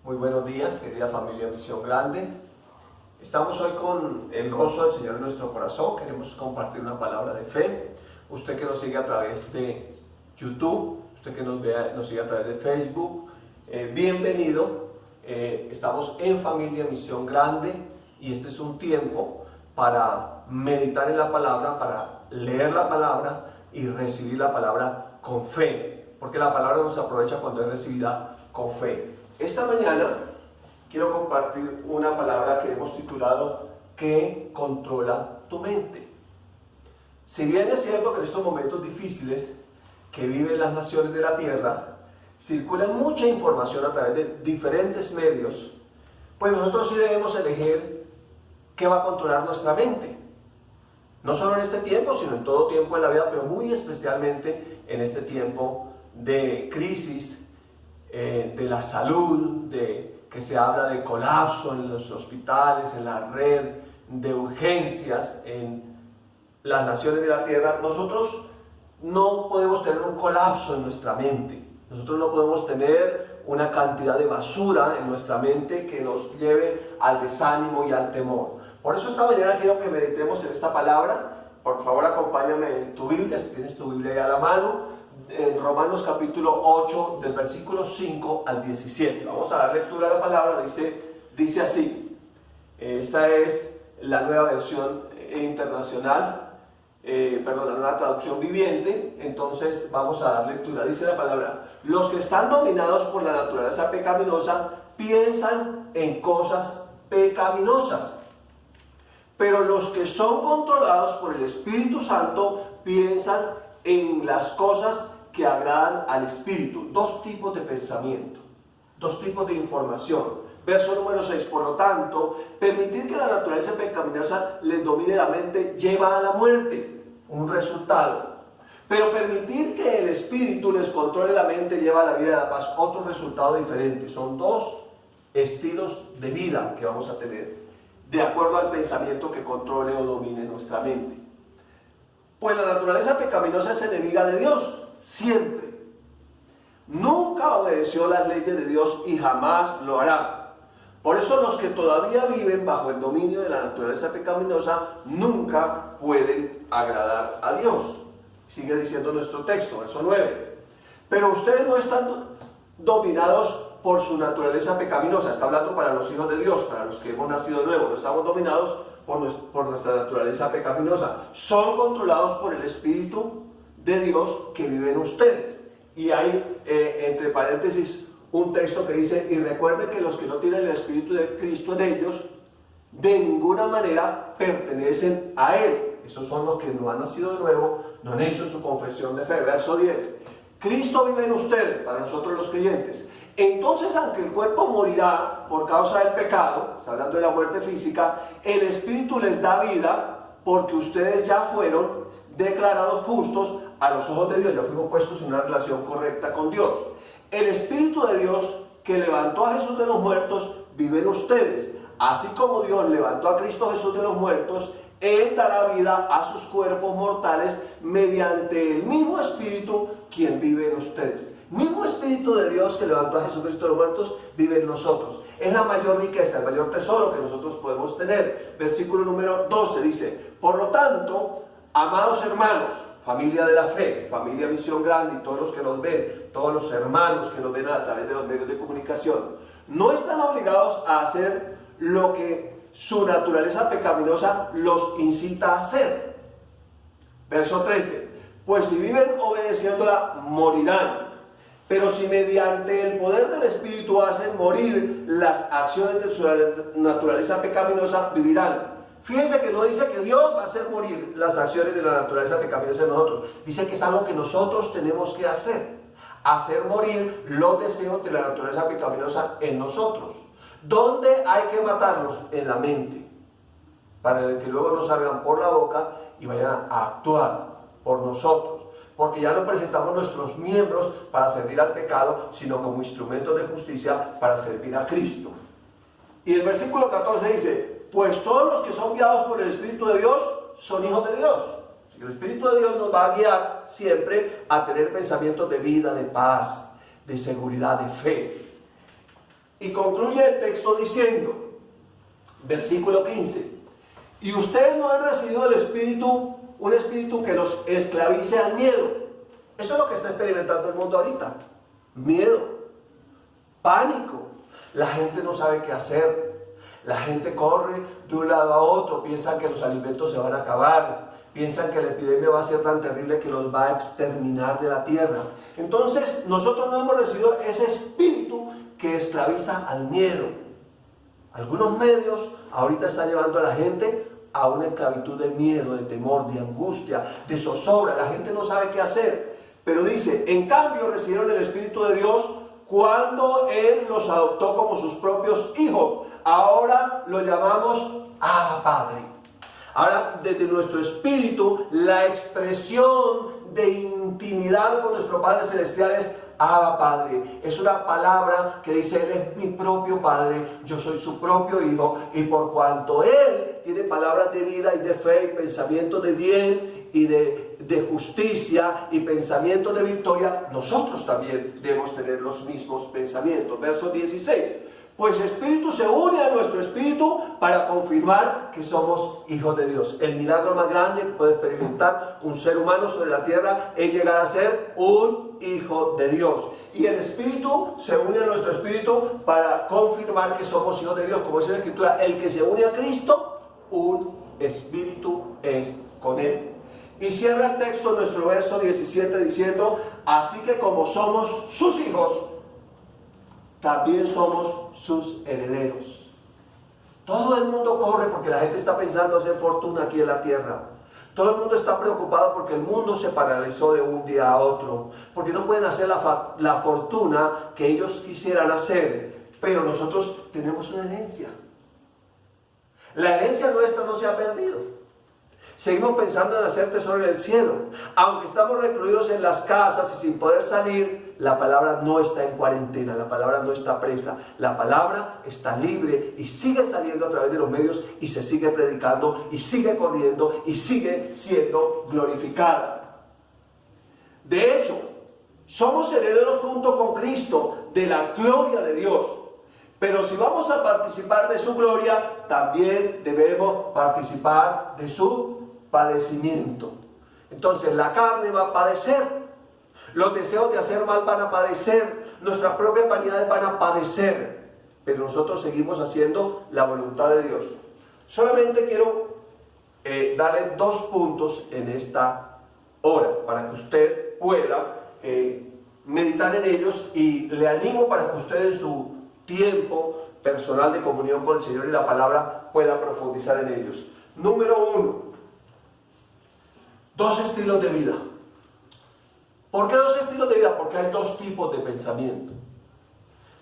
Muy buenos días, querida familia Misión Grande. Estamos hoy con el gozo del Señor en nuestro corazón. Queremos compartir una palabra de fe. Usted que nos sigue a través de YouTube, usted que nos sigue a través de Facebook, bienvenido. Estamos en familia Misión Grande y este es un tiempo para meditar en la palabra, para leer la palabra y recibir la palabra con fe, porque la palabra nos aprovecha cuando es recibida con fe. Esta mañana quiero compartir una palabra que hemos titulado ¿Qué controla tu mente? Si bien es cierto que en estos momentos difíciles que viven las naciones de la tierra, circula mucha información a través de diferentes medios, pues nosotros sí debemos elegir qué va a controlar nuestra mente. No solo en este tiempo, sino en todo tiempo de la vida, pero muy especialmente en este tiempo de crisis, de la salud, de que se habla de colapso en los hospitales, en la red de urgencias, en las naciones de la tierra. Nosotros no podemos tener un colapso en nuestra mente. Nosotros no podemos tener una cantidad de basura en nuestra mente que nos lleve al desánimo y al temor. Por eso esta mañana quiero que meditemos en esta palabra. Por favor, acompáñame en tu Biblia, si tienes tu Biblia ahí a la mano, en Romanos capítulo 8, del versículo 5 al 17. Vamos a dar lectura a la palabra, dice así. Esta es la nueva versión internacional, la nueva traducción viviente. Entonces vamos a dar lectura. Dice la palabra: los que están dominados por la naturaleza pecaminosa piensan en cosas pecaminosas, pero los que son controlados por el Espíritu Santo piensan en las cosas que agradan al Espíritu. Dos tipos de pensamiento, dos tipos de información. Verso número 6, por lo tanto, permitir que la naturaleza pecaminosa les domine la mente lleva a la muerte, un resultado. Pero permitir que el Espíritu les controle la mente lleva a la vida de la paz, otro resultado diferente. Son dos estilos de vida que vamos a tener, de acuerdo al pensamiento que controle o domine nuestra mente. Pues la naturaleza pecaminosa es enemiga de Dios, siempre. Nunca obedeció las leyes de Dios y jamás lo hará. Por eso los que todavía viven bajo el dominio de la naturaleza pecaminosa nunca pueden agradar a Dios. Sigue diciendo nuestro texto, verso 9. Pero ustedes no están dominados por su naturaleza pecaminosa. Está hablando para los hijos de Dios, para los que hemos nacido de nuevo. No estamos dominados por nuestra naturaleza pecaminosa. Son controlados por el Espíritu de Dios que vive en ustedes. Y hay, entre paréntesis, un texto que dice: y recuerden que los que no tienen el Espíritu de Cristo en ellos, de ninguna manera pertenecen a Él. Esos son los que no han nacido de nuevo, no han hecho su confesión de fe. Verso 10. Cristo vive en ustedes, para nosotros los creyentes. Entonces, aunque el cuerpo morirá por causa del pecado, está hablando de la muerte física, el Espíritu les da vida, porque ustedes ya fueron declarados justos a los ojos de Dios, ya fuimos puestos en una relación correcta con Dios. El Espíritu de Dios que levantó a Jesús de los muertos vive en ustedes. Así como Dios levantó a Cristo Jesús de los muertos, Él dará vida a sus cuerpos mortales mediante el mismo Espíritu quien vive en ustedes. Mismo Espíritu de Dios que levantó a Jesucristo de los muertos vive en nosotros. Es la mayor riqueza, el mayor tesoro que nosotros podemos tener. Versículo número 12 dice: por lo tanto, amados hermanos, familia de la fe, familia Misión Grande y todos los que nos ven, todos los hermanos que nos ven a través de los medios de comunicación, no están obligados a hacer lo que su naturaleza pecaminosa los incita a hacer. Verso 13: pues si viven obedeciéndola, morirán. Pero si mediante el poder del Espíritu hacen morir las acciones de su naturaleza pecaminosa, vivirán. Fíjense que no dice que Dios va a hacer morir las acciones de la naturaleza pecaminosa de nosotros. Dice que es algo que nosotros tenemos que hacer. Hacer morir los deseos de la naturaleza pecaminosa en nosotros. ¿Dónde hay que matarlos? En la mente. Para que luego no salgan por la boca y vayan a actuar por nosotros. Porque ya no presentamos nuestros miembros para servir al pecado, sino como instrumentos de justicia para servir a Cristo. Y el versículo 14 dice: pues todos los que son guiados por el Espíritu de Dios son hijos de Dios. El Espíritu de Dios nos va a guiar siempre a tener pensamientos de vida, de paz, de seguridad, de fe. Y concluye el texto diciendo, versículo 15, y ustedes no han recibido el espíritu, un espíritu que los esclavice al miedo. Eso es lo que está experimentando el mundo ahorita. Miedo, pánico. La gente no sabe qué hacer. La gente corre de un lado a otro, piensan que los alimentos se van a acabar, piensan que la epidemia va a ser tan terrible que los va a exterminar de la tierra. Entonces, nosotros no hemos recibido ese espíritu que esclaviza al miedo. Algunos medios ahorita están llevando a la gente a una esclavitud de miedo, de temor, de angustia, de zozobra. La gente no sabe qué hacer. Pero dice, en cambio recibieron el Espíritu de Dios cuando Él los adoptó como sus propios hijos. Ahora lo llamamos Abba Padre. Ahora, desde nuestro espíritu, la expresión de intimidad con nuestro Padre Celestial es Abba Padre. Es una palabra que dice, Él es mi propio Padre, yo soy su propio Hijo, y por cuanto Él tiene palabras de vida y de fe y pensamientos de bien y de justicia y pensamientos de victoria, nosotros también debemos tener los mismos pensamientos. Verso 16. Pues el Espíritu se une a nuestro espíritu para confirmar que somos hijos de Dios. El milagro más grande que puede experimentar un ser humano sobre la tierra es llegar a ser un hijo de Dios. Y el Espíritu se une a nuestro espíritu para confirmar que somos hijos de Dios. Como dice la Escritura, el que se une a Cristo, un espíritu es con Él. Y cierra el texto nuestro verso 17 diciendo, así que como somos sus hijos, también somos sus herederos. Todo el mundo corre porque la gente está pensando hacer fortuna aquí en la tierra. Todo el mundo está preocupado porque el mundo se paralizó de un día a otro. Porque no pueden hacer la fortuna que ellos quisieran hacer. Pero nosotros tenemos una herencia. La herencia nuestra no se ha perdido. Seguimos pensando en hacer tesoro en el cielo. Aunque estamos recluidos en las casas y sin poder salir, la palabra no está en cuarentena, la palabra no está presa. La palabra está libre y sigue saliendo a través de los medios y se sigue predicando y sigue corriendo y sigue siendo glorificada. De hecho, somos herederos junto con Cristo de la gloria de Dios. Pero si vamos a participar de su gloria, también debemos participar de su padecimiento. Entonces la carne va a padecer, los deseos de hacer mal van a padecer, nuestras propias vanidades van a padecer, pero nosotros seguimos haciendo la voluntad de Dios. Solamente quiero darle 2 puntos en esta hora para que usted pueda meditar en ellos, y le animo para que usted en su tiempo personal de comunión con el Señor y la palabra pueda profundizar en ellos. Número 1, 2 estilos de vida. ¿Por qué 2 estilos de vida? Porque hay 2 tipos de pensamiento.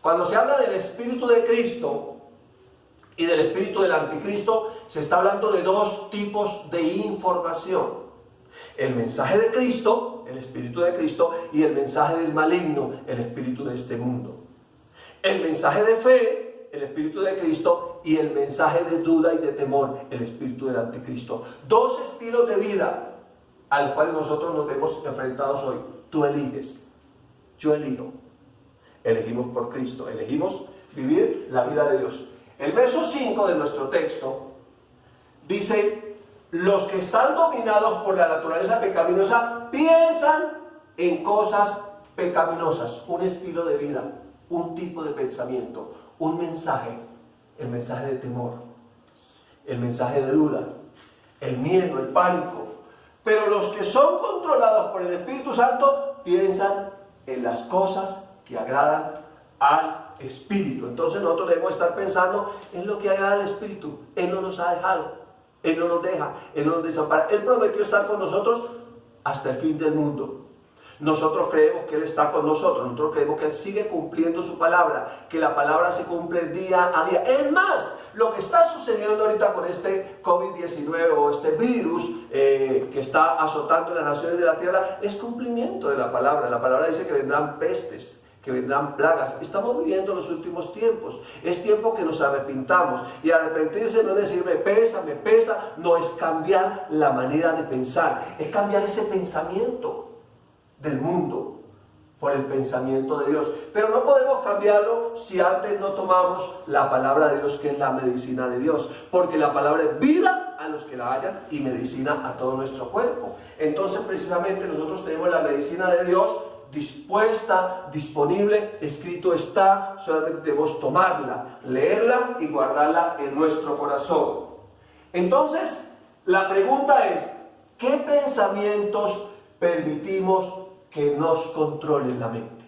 Cuando se habla del Espíritu de Cristo y del Espíritu del Anticristo, se está hablando de 2 tipos de información. El mensaje de Cristo, el Espíritu de Cristo, y el mensaje del maligno, el espíritu de este mundo. El mensaje de fe, el Espíritu de Cristo, y el mensaje de duda y de temor, el espíritu del Anticristo. 2 estilos de vida al cual nosotros nos vemos enfrentados hoy. Tú eliges, yo elijo. Elegimos por Cristo, elegimos vivir la vida de Dios. El verso 5 de nuestro texto dice, los que están dominados por la naturaleza pecaminosa piensan en cosas pecaminosas. Un estilo de vida, un tipo de pensamiento, un mensaje, el mensaje de temor, el mensaje de duda, el miedo, el pánico. Pero los que son controlados por el Espíritu Santo piensan en las cosas que agradan al Espíritu. Entonces nosotros debemos estar pensando en lo que agrada al Espíritu. Él no nos ha dejado, Él no nos deja, Él no nos desampara. Él prometió estar con nosotros hasta el fin del mundo. Nosotros creemos que Él está con nosotros creemos que Él sigue cumpliendo su palabra, que la palabra se cumple día a día. Es más, lo que está sucediendo ahorita con este COVID-19 o este virus que está azotando las naciones de la tierra es cumplimiento de la palabra. La palabra dice que vendrán pestes, que vendrán plagas. Estamos viviendo los últimos tiempos. Es tiempo que nos arrepintamos. Y arrepentirse no es decir me pesa, no, es cambiar la manera de pensar, es cambiar ese pensamiento del mundo. por el pensamiento de Dios. Pero no podemos cambiarlo si antes no tomamos la palabra de Dios, que es la medicina de Dios. Porque la palabra es vida a los que la hallan y medicina a todo nuestro cuerpo. Entonces, precisamente, nosotros tenemos la medicina de Dios dispuesta, disponible, escrito está, solamente debemos tomarla, leerla y guardarla en nuestro corazón. Entonces, la pregunta es, ¿qué pensamientos permitimos que nos controlen la mente?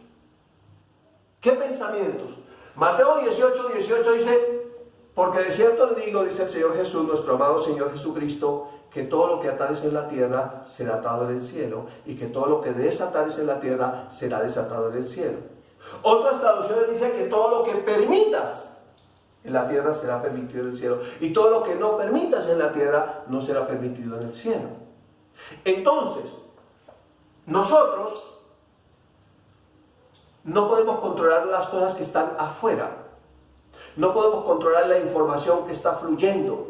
¿Qué pensamientos? Mateo 18:18 dice, porque de cierto le digo, dice el Señor Jesús, nuestro amado Señor Jesucristo, que todo lo que atares en la tierra será atado en el cielo, y que todo lo que desatares en la tierra será desatado en el cielo. Otras traducciones dicen que todo lo que permitas en la tierra será permitido en el cielo, y todo lo que no permitas en la tierra no será permitido en el cielo. Entonces, nosotros no podemos controlar las cosas que están afuera, no podemos controlar la información que está fluyendo,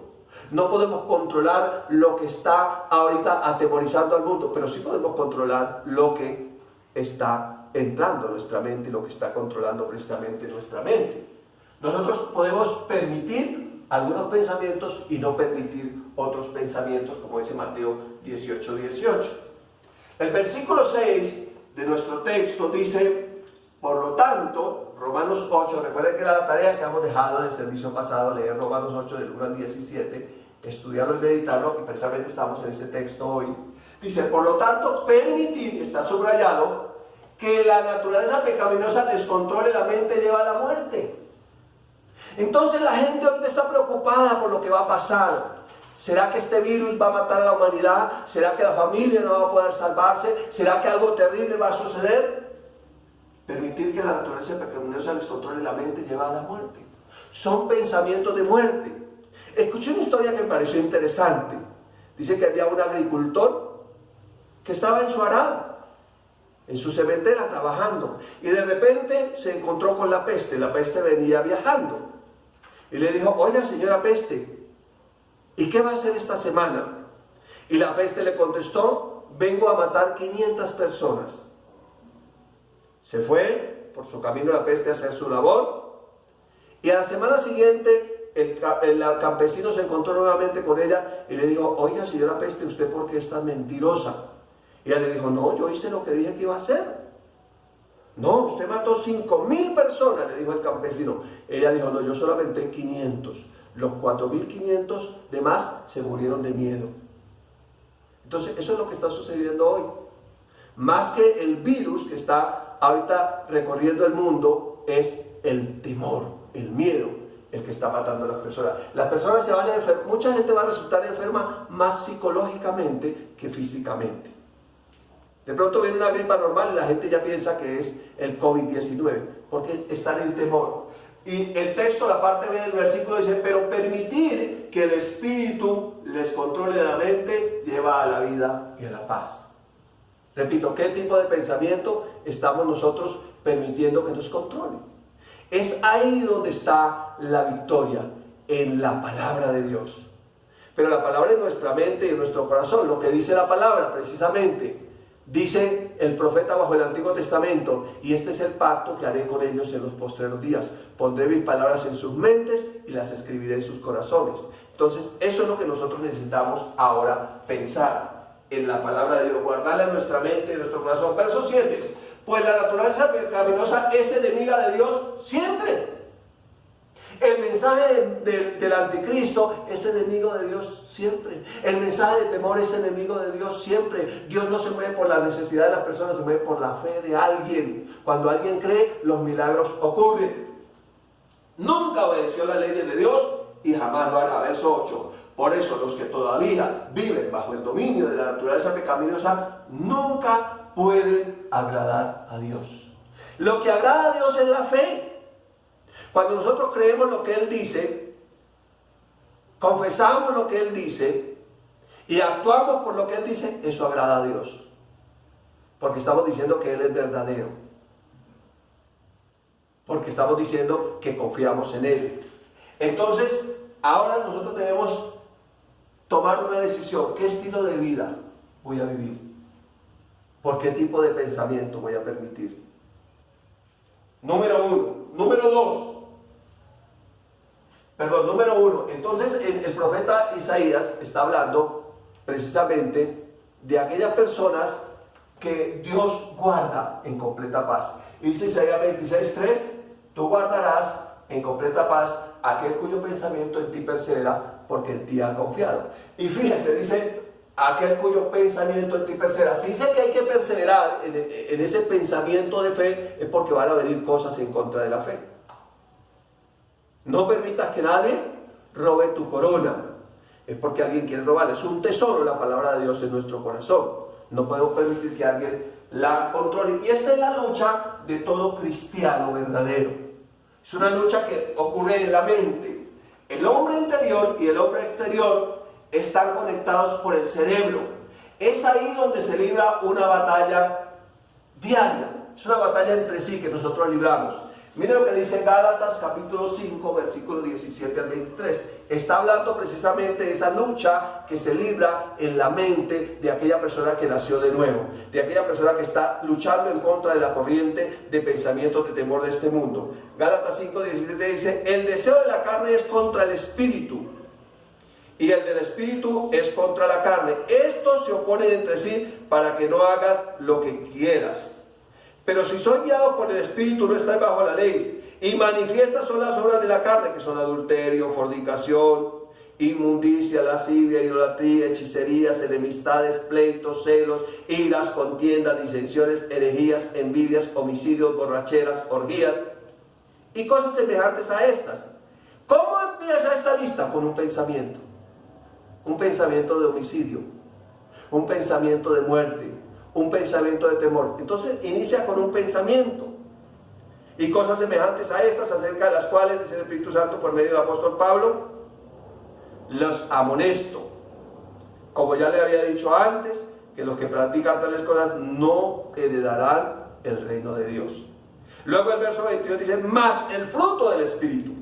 no podemos controlar lo que está ahorita atemorizando al mundo, pero sí podemos controlar lo que está entrando a nuestra mente y lo que está controlando precisamente nuestra mente. Nosotros podemos permitir algunos pensamientos y no permitir otros pensamientos, como dice Mateo 18:18. El versículo 6 de nuestro texto dice, por lo tanto, Romanos 8, recuerden que era la tarea que hemos dejado en el servicio pasado, leer Romanos 8 del 1 al 17, estudiarlo y meditarlo, y precisamente estamos en este texto hoy. Dice, por lo tanto, permitir, está subrayado, que la naturaleza pecaminosa descontrole la mente lleva a la muerte. Entonces la gente ahorita está preocupada por lo que va a pasar. ¿Será que este virus va a matar a la humanidad? ¿Será que la familia no va a poder salvarse? ¿Será que algo terrible va a suceder? Permitir que la naturaleza pecaminosa les controle la mente lleva a la muerte. Son pensamientos de muerte. Escuché una historia que me pareció interesante. Dice que había un agricultor que estaba en su arado, en su cementera trabajando, y de repente se encontró con la peste. La peste venía viajando y le dijo, oiga señora peste, ¿y qué va a hacer esta semana? Y la peste le contestó, vengo a matar 500 personas. Se fue por su camino la peste a hacer su labor, y a la semana siguiente el campesino se encontró nuevamente con ella y le dijo, oiga señora peste, ¿usted por qué es tan mentirosa? Y ella le dijo, no, yo hice lo que dije que iba a hacer. No, usted mató 5.000 personas, le dijo el campesino. Ella dijo, no, yo solamente 500. Los 4.500 demás se murieron de miedo. Entonces, eso es lo que está sucediendo hoy. Más que el virus que está ahorita recorriendo el mundo, es el temor, el miedo, el que está matando a las personas. Las personas se van a enfermar, mucha gente va a resultar enferma más psicológicamente que físicamente. De pronto viene una gripa normal y la gente ya piensa que es el COVID-19, porque están en temor. Y el texto, la parte B del versículo dice, pero permitir que el espíritu les controle la mente lleva a la vida y a la paz. Repito, ¿qué tipo de pensamiento estamos nosotros permitiendo que nos controle? Es ahí donde está la victoria, en la palabra de Dios. Pero la palabra en nuestra mente y en nuestro corazón, lo que dice la palabra precisamente. Dice el profeta bajo el Antiguo Testamento, y este es el pacto que haré con ellos en los postreros días. Pondré mis palabras en sus mentes y las escribiré en sus corazones. Entonces, eso es lo que nosotros necesitamos ahora pensar en la palabra de Dios, guardarla en nuestra mente y en nuestro corazón. Verso 7, pues la naturaleza pecaminosa es enemiga de Dios siempre. El mensaje del anticristo es enemigo de Dios siempre. El mensaje de temor es enemigo de Dios siempre. Dios no se mueve por la necesidad de las personas, se mueve por la fe de alguien. Cuando alguien cree, los milagros ocurren. Nunca obedeció las leyes de Dios y jamás lo hará. Verso 8. Por eso los que todavía viven bajo el dominio de la naturaleza pecaminosa nunca pueden agradar a Dios. Lo que agrada a Dios es la fe. Cuando nosotros creemos lo que Él dice, confesamos lo que Él dice y actuamos por lo que Él dice, eso agrada a Dios. Porque estamos diciendo que Él es verdadero. Porque estamos diciendo que confiamos en Él. Entonces, ahora nosotros debemos tomar una decisión. ¿Qué estilo de vida voy a vivir? ¿Por qué tipo de pensamiento voy a permitir? Número uno. Número dos. Perdón, número uno. Entonces el profeta Isaías está hablando precisamente de aquellas personas que Dios guarda en completa paz. Dice Isaías 26:3, tú guardarás en completa paz aquel cuyo pensamiento en ti persevera, porque en ti ha confiado. Y fíjense, dice, aquel cuyo pensamiento en ti persevera. Si dice que hay que perseverar en ese pensamiento de fe, es porque van a venir cosas en contra de la fe. No permitas que nadie robe tu corona. Es porque alguien quiere robar. Es un tesoro la palabra de Dios en nuestro corazón. No podemos permitir que alguien la controle. Y esta es la lucha de todo cristiano verdadero. Es una lucha que ocurre en la mente. El hombre interior y el hombre exterior están conectados por el cerebro. Es ahí donde se libra una batalla diaria. Es una batalla entre sí que nosotros libramos. Miren lo que dice Gálatas capítulo 5, versículos 17 al 23. Está hablando precisamente de esa lucha que se libra en la mente de aquella persona que nació de nuevo, de aquella persona que está luchando en contra de la corriente de pensamientos de temor de este mundo. Gálatas 5, 17 dice, el deseo de la carne es contra el espíritu, y el del espíritu es contra la carne. Estos se oponen entre sí para que no hagas lo que quieras. Pero si soy guiado por el espíritu, no estoy bajo la ley. Y manifiestas son las obras de la carne, que son adulterio, fornicación, inmundicia, lascivia, idolatría, hechicerías, enemistades, pleitos, celos, iras, contiendas, disensiones, herejías, envidias, homicidios, borracheras, orgías y cosas semejantes a estas. ¿Cómo empieza esta lista? Con un pensamiento. Un pensamiento de homicidio, un pensamiento de muerte, un pensamiento de temor. Entonces inicia con un pensamiento. Y cosas semejantes a estas, acerca de las cuales, dice el Espíritu Santo por medio del apóstol Pablo, los amonesto. Como ya le había dicho antes, que los que practican tales cosas no heredarán el reino de Dios. Luego el verso 22 dice, más el fruto del Espíritu.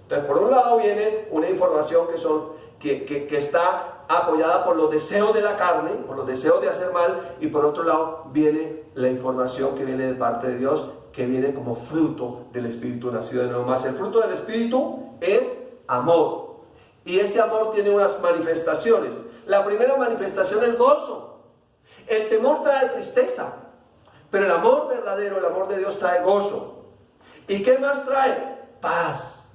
Entonces por un lado viene una información que está apoyada por los deseos de la carne, por los deseos de hacer mal, y por otro lado viene la información que viene de parte de Dios, que viene como fruto del Espíritu nacido de nuevo. Más el fruto del Espíritu es amor, y ese amor tiene unas manifestaciones. La primera manifestación es gozo. El temor trae tristeza, pero el amor verdadero, el amor de Dios trae gozo. ¿Y qué más trae? Paz,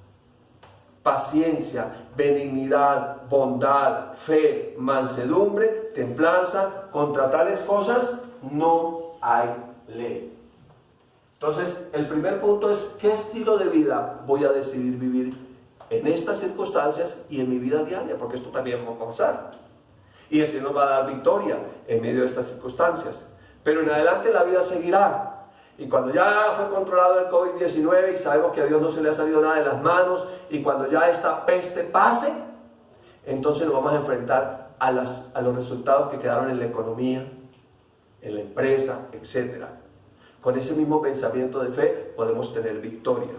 paciencia, benignidad, bondad, fe, mansedumbre, templanza. Contra tales cosas no hay ley. Entonces, el primer punto es, ¿qué estilo de vida voy a decidir vivir en estas circunstancias y en mi vida diaria? Porque esto también va a pasar. Y el Señor nos va a dar victoria en medio de estas circunstancias. Pero en adelante la vida seguirá. Y cuando ya fue controlado el COVID-19 y sabemos que a Dios no se le ha salido nada de las manos, y cuando ya esta peste pase, entonces nos vamos a enfrentar a los resultados que quedaron en la economía, en la empresa, etc. Con ese mismo pensamiento de fe podemos tener victoria.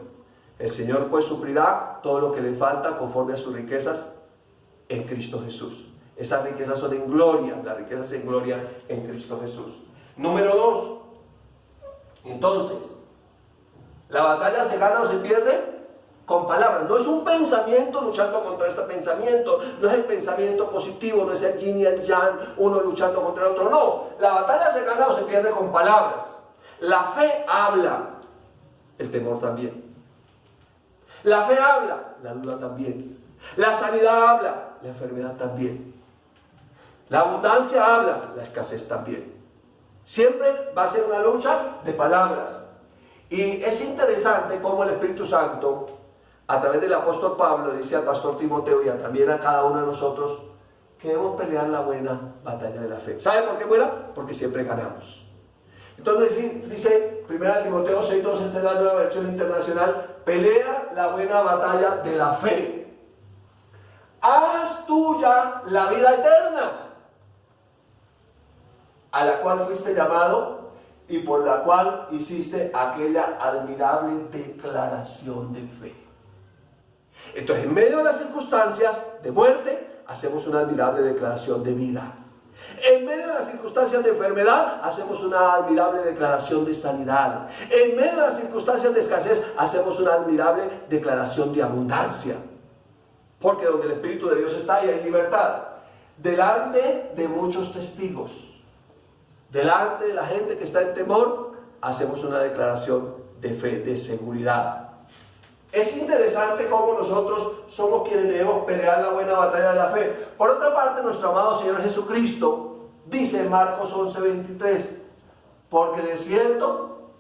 El Señor pues suplirá todo lo que le falta conforme a sus riquezas en Cristo Jesús. Esas riquezas son en gloria, las riquezas en gloria en Cristo Jesús. Número 2. Entonces, la batalla se gana o se pierde con palabras. No es un pensamiento luchando contra este pensamiento, no es el pensamiento positivo, no es el yin y el yang, uno luchando contra el otro. No, la batalla se gana o se pierde con palabras. La fe habla, el temor también. La fe habla, la duda también. La sanidad habla, la enfermedad también. La abundancia habla, la escasez también. Siempre va a ser una lucha de palabras. Y es interesante cómo el Espíritu Santo, a través del apóstol Pablo, dice al pastor Timoteo y también a cada uno de nosotros, que debemos pelear la buena batalla de la fe. ¿Sabe por qué buena? Porque siempre ganamos. Entonces dice 1 Timoteo 6:2, esta es la nueva versión internacional, pelea la buena batalla de la fe. Haz tuya la vida eterna, a la cual fuiste llamado y por la cual hiciste aquella admirable declaración de fe. Entonces, en medio de las circunstancias de muerte, hacemos una admirable declaración de vida. En medio de las circunstancias de enfermedad, hacemos una admirable declaración de sanidad. En medio de las circunstancias de escasez, hacemos una admirable declaración de abundancia. Porque donde el Espíritu de Dios está, ahí hay libertad. Delante de muchos testigos, delante de la gente que está en temor, hacemos una declaración de fe, de seguridad. Es interesante cómo nosotros somos quienes debemos pelear la buena batalla de la fe. Por otra parte, nuestro amado Señor Jesucristo dice en Marcos 11:23, porque de cierto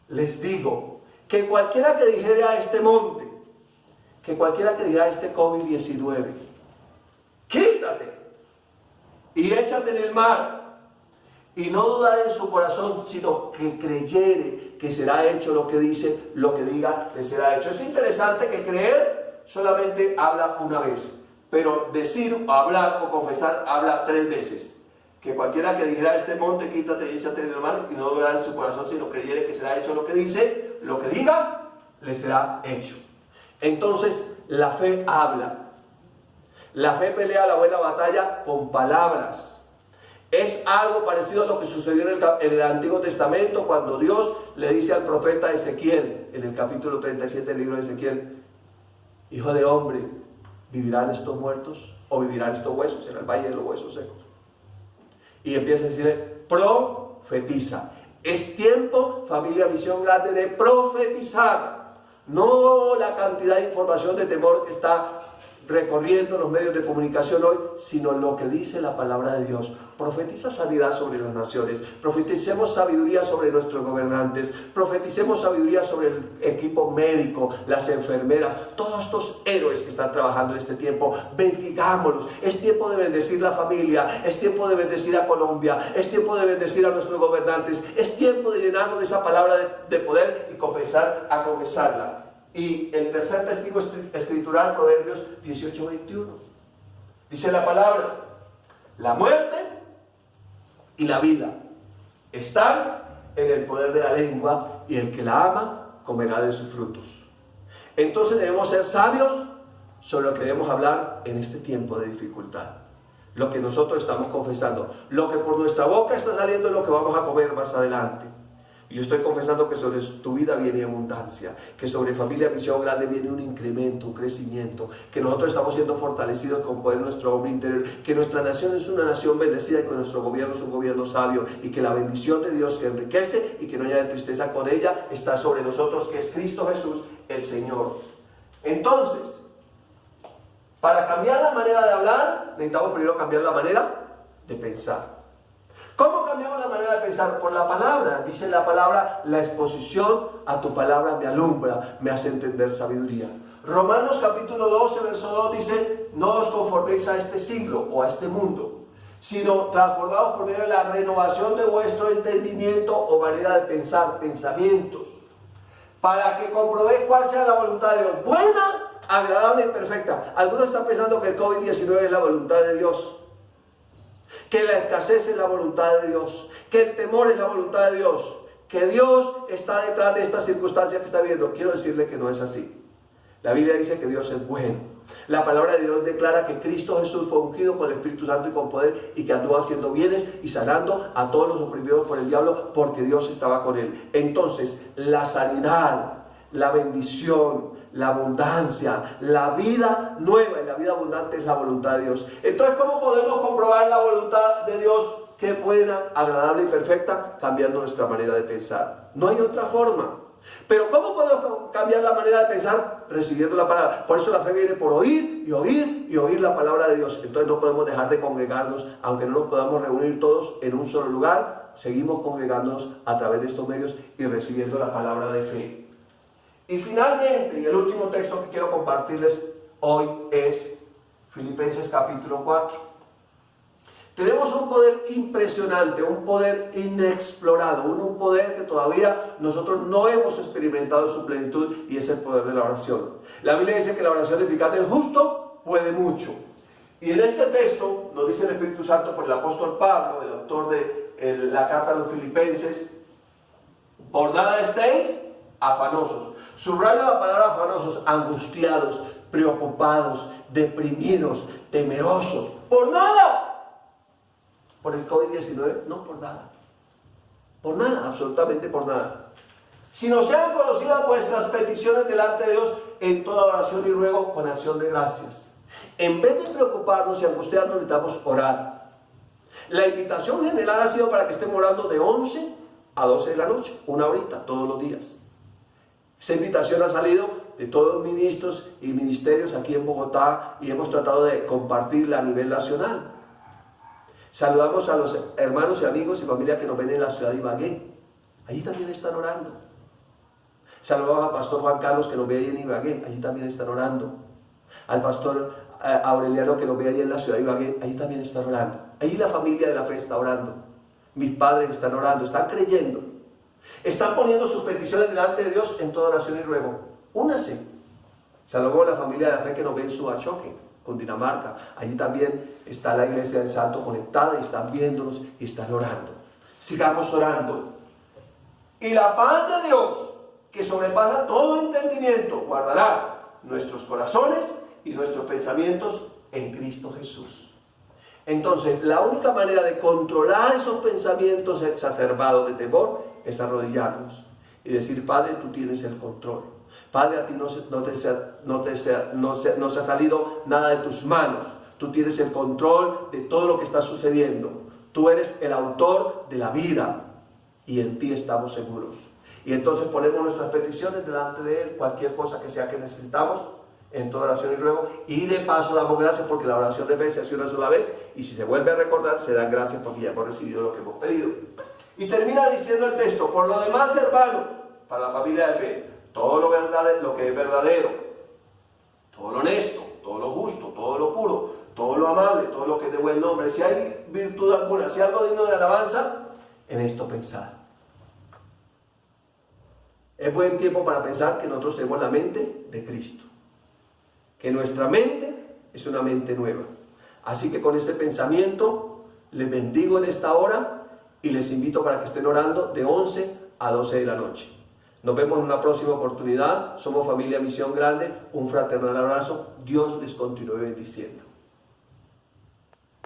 les digo que cualquiera que dijere a este monte, que cualquiera que dijera a este COVID-19, quítate y échate en el mar, y no dudar en su corazón, sino que creyere que será hecho lo que dice, lo que diga que será hecho. Es interesante que creer solamente habla una vez, pero decir, hablar o confesar habla 3 veces. Que cualquiera que dijera a este monte, quítate y échate en el mar, y no dudar en su corazón, sino creyere que será hecho lo que dice, lo que diga, le será hecho. Entonces, la fe habla. La fe pelea la buena batalla con palabras. Es algo parecido a lo que sucedió en el Antiguo Testamento, cuando Dios le dice al profeta Ezequiel, en el capítulo 37 del libro de Ezequiel, hijo de hombre, ¿vivirán estos muertos o vivirán estos huesos en el valle de los huesos secos? Y empieza a decirle, profetiza. Es tiempo, familia Visión Grande, de profetizar. No la cantidad de información de temor que está recorriendo los medios de comunicación hoy, sino lo que dice la palabra de Dios. Profetiza sanidad sobre las naciones, profeticemos sabiduría sobre nuestros gobernantes, profeticemos sabiduría sobre el equipo médico, las enfermeras, todos estos héroes que están trabajando en este tiempo. Bendigámoslos. Es tiempo de bendecir la familia, es tiempo de bendecir a Colombia, es tiempo de bendecir a nuestros gobernantes, es tiempo de llenarnos de esa palabra de poder y comenzar a confesarla. Y el tercer testigo escritural, Proverbios 18:21. Dice la palabra, la muerte y la vida están en el poder de la lengua, y el que la ama comerá de sus frutos. Entonces debemos ser sabios sobre lo que debemos hablar en este tiempo de dificultad. Lo que nosotros estamos confesando, lo que por nuestra boca está saliendo es lo que vamos a comer más adelante. Y yo estoy confesando que sobre tu vida viene abundancia, que sobre Familia Visión Grande viene un incremento, un crecimiento, que nosotros estamos siendo fortalecidos con poder nuestro hombre interior, que nuestra nación es una nación bendecida y que nuestro gobierno es un gobierno sabio, y que la bendición de Dios que enriquece y que no haya tristeza con ella está sobre nosotros, que es Cristo Jesús el Señor. Entonces, para cambiar la manera de hablar, necesitamos primero cambiar la manera de pensar. ¿Cómo cambiamos la manera de pensar? Por la palabra. Dice la palabra, la exposición a tu palabra me alumbra, me hace entender sabiduría. Romanos capítulo 12, verso 2 dice, no os conforméis a este siglo o a este mundo, sino transformados por medio de la renovación de vuestro entendimiento o manera de pensar, pensamientos, para que comprobéis cuál sea la voluntad de Dios, buena, agradable y perfecta. Algunos están pensando que el COVID-19 es la voluntad de Dios, que la escasez es la voluntad de Dios, que el temor es la voluntad de Dios, que Dios está detrás de estas circunstancias que está viviendo. Quiero decirle que no es así. La Biblia dice que Dios es bueno. La palabra de Dios declara que Cristo Jesús fue ungido con el Espíritu Santo y con poder, y que anduvo haciendo bienes y sanando a todos los oprimidos por el diablo, porque Dios estaba con él. Entonces, la sanidad, la bendición, la abundancia, la vida nueva y la vida abundante es la voluntad de Dios. Entonces, ¿cómo podemos comprobar la voluntad de Dios, que es buena, agradable y perfecta? Cambiando nuestra manera de pensar. No hay otra forma. Pero ¿cómo podemos cambiar la manera de pensar? Recibiendo la palabra. Por eso la fe viene por oír y oír y oír la palabra de Dios. Entonces no podemos dejar de congregarnos, aunque no nos podamos reunir todos en un solo lugar. Seguimos congregándonos a través de estos medios y recibiendo la palabra de fe. Y finalmente, y el último texto que quiero compartirles hoy es Filipenses capítulo 4. Tenemos un poder impresionante, un poder inexplorado, un poder que todavía nosotros no hemos experimentado en su plenitud, y es el poder de la oración. La Biblia dice que la oración eficaz del justo puede mucho. Y en este texto nos dice el Espíritu Santo por el apóstol Pablo, el autor de la carta a los Filipenses, por nada estéis afanosos. Subrayo la palabra afanosos, angustiados, preocupados, deprimidos, temerosos. Por nada. por el COVID-19? No, por nada. Por nada, absolutamente por nada. Sino sean conocidas vuestras peticiones delante de Dios en toda oración y ruego con acción de gracias. En vez de preocuparnos y angustiarnos, necesitamos orar. La invitación general ha sido para que estemos orando de 11 a 12 de la noche, una horita, todos los días. Esa invitación ha salido de todos los ministros y ministerios aquí en Bogotá y hemos tratado de compartirla a nivel nacional. Saludamos a los hermanos y amigos y familia que nos ven en la ciudad de Ibagué. Allí también están orando. Saludamos al pastor Juan Carlos que nos ve ahí en Ibagué. Allí también están orando. Al pastor Aureliano que nos ve ahí en la ciudad de Ibagué. Allí también están orando. Allí la familia de la fe está orando. Mis padres están orando, están creyendo. Están poniendo sus peticiones delante de Dios en toda oración y ruego. Únase. Saludamos a la familia de la fe que nos ve en Subachoque, Cundinamarca. Allí también está la iglesia del Santo conectada y están viéndonos y están orando. Sigamos orando. Y la paz de Dios, que sobrepasa todo entendimiento, guardará nuestros corazones y nuestros pensamientos en Cristo Jesús. Entonces, la única manera de controlar esos pensamientos exacerbados de temor es arrodillarnos y decir: Padre, tú tienes el control. Padre, a ti no se ha salido nada de tus manos. Tú tienes el control de todo lo que está sucediendo. Tú eres el autor de la vida y en ti estamos seguros. Y entonces ponemos nuestras peticiones delante de Él, cualquier cosa que sea que necesitamos, en toda oración y ruego. Y de paso damos gracias porque la oración de fe se hace una sola vez. Y si se vuelve a recordar, se dan gracias porque ya hemos recibido lo que hemos pedido. Y termina diciendo el texto: por lo demás, hermano, para la familia de fe, todo lo que es verdadero, todo lo honesto, todo lo justo, todo lo puro, todo lo amable, todo lo que es de buen nombre, si hay virtud alguna, si hay algo digno de alabanza, en esto pensar. Es buen tiempo para pensar que nosotros tenemos la mente de Cristo, que nuestra mente es una mente nueva. Así que con este pensamiento les bendigo en esta hora y les invito para que estén orando de 11 a 12 de la noche. Nos vemos en una próxima oportunidad. Somos Familia Misión Grande. Un fraternal abrazo. Dios les continúe bendiciendo.